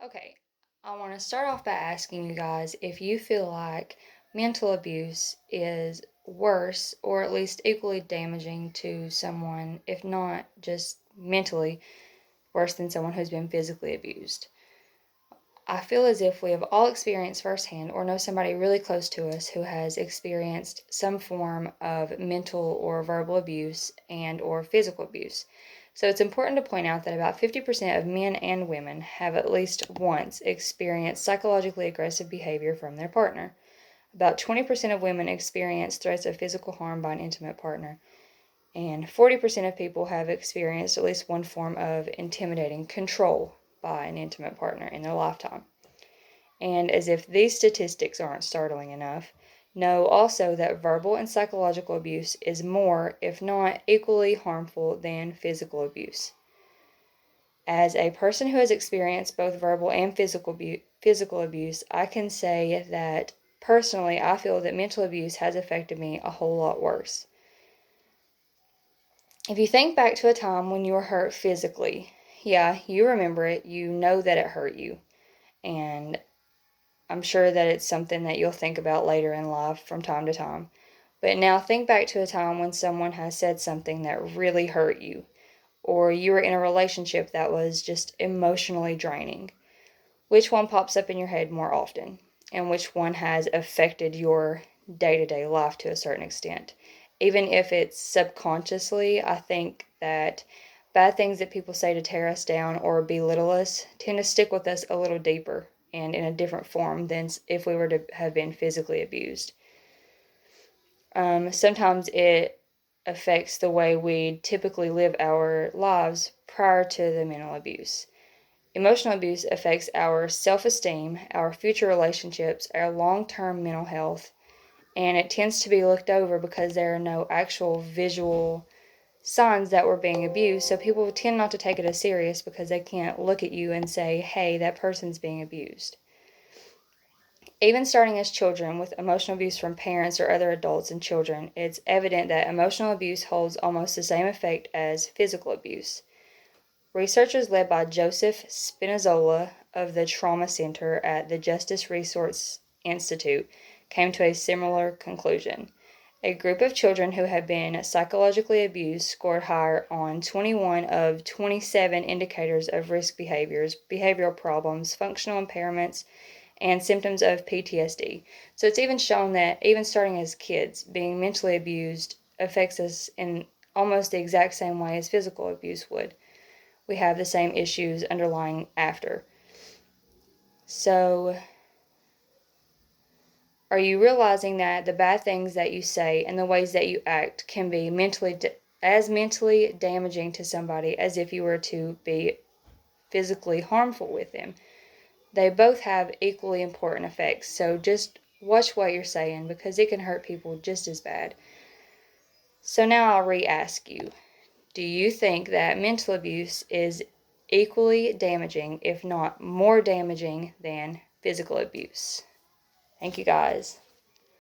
Okay, I want to start off by asking you guys if you feel like mental abuse is worse or at least equally damaging to someone, if not just mentally worse than someone who's been physically abused. I feel as if we have all experienced firsthand or know somebody really close to us who has experienced some form of mental or verbal abuse and or physical abuse. So it's important to point out that about 50% of men and women have at least once experienced psychologically aggressive behavior from their partner. About 20% of women experience threats of physical harm by an intimate partner. And 40% of people have experienced at least one form of intimidating control by an intimate partner in their lifetime. And as if these statistics aren't startling enough, know also that verbal and psychological abuse is more, if not equally harmful than physical abuse. As a person who has experienced both verbal and physical abuse, I can say that personally I feel that mental abuse has affected me a whole lot worse. If you think back to a time when you were hurt physically, yeah, you remember it, you know that it hurt you, and I'm sure that it's something that you'll think about later in life from time to time. But now think back to a time when someone has said something that really hurt you, or you were in a relationship that was just emotionally draining. Which one pops up in your head more often? And which one has affected your day to day life to a certain extent? Even if it's subconsciously, I think that bad things that people say to tear us down or belittle us tend to stick with us a little deeper and in a different form than if we were to have been physically abused. Sometimes it affects the way we typically live our lives prior to the mental abuse. Emotional abuse affects our self esteem, our future relationships, our long term mental health, and it tends to be looked over because there are no actual visual signs that we're being abused. So people tend not to take it as serious because they can't look at you and say, hey, that person's being abused. Even starting as children with emotional abuse from parents or other adults and children, it's evident that emotional abuse holds almost the same effect as physical abuse. Researchers led by Joseph Spinazzola of the Trauma Center at the Justice Resource Institute came to a similar conclusion. A group of children who had been psychologically abused scored higher on 21 of 27 indicators of risk behaviors, behavioral problems, functional impairments, and symptoms of PTSD. So it's even shown that even starting as kids, being mentally abused affects us in almost the exact same way as physical abuse would. We have the same issues underlying after. So, are you realizing that the bad things that you say and the ways that you act can be as mentally damaging to somebody as if you were to be physically harmful with them? They both have equally important effects. So just watch what you're saying because it can hurt people just as bad. So now I'll re-ask you. Do you think that mental abuse is equally damaging, if not more damaging, than physical abuse? Thank you guys.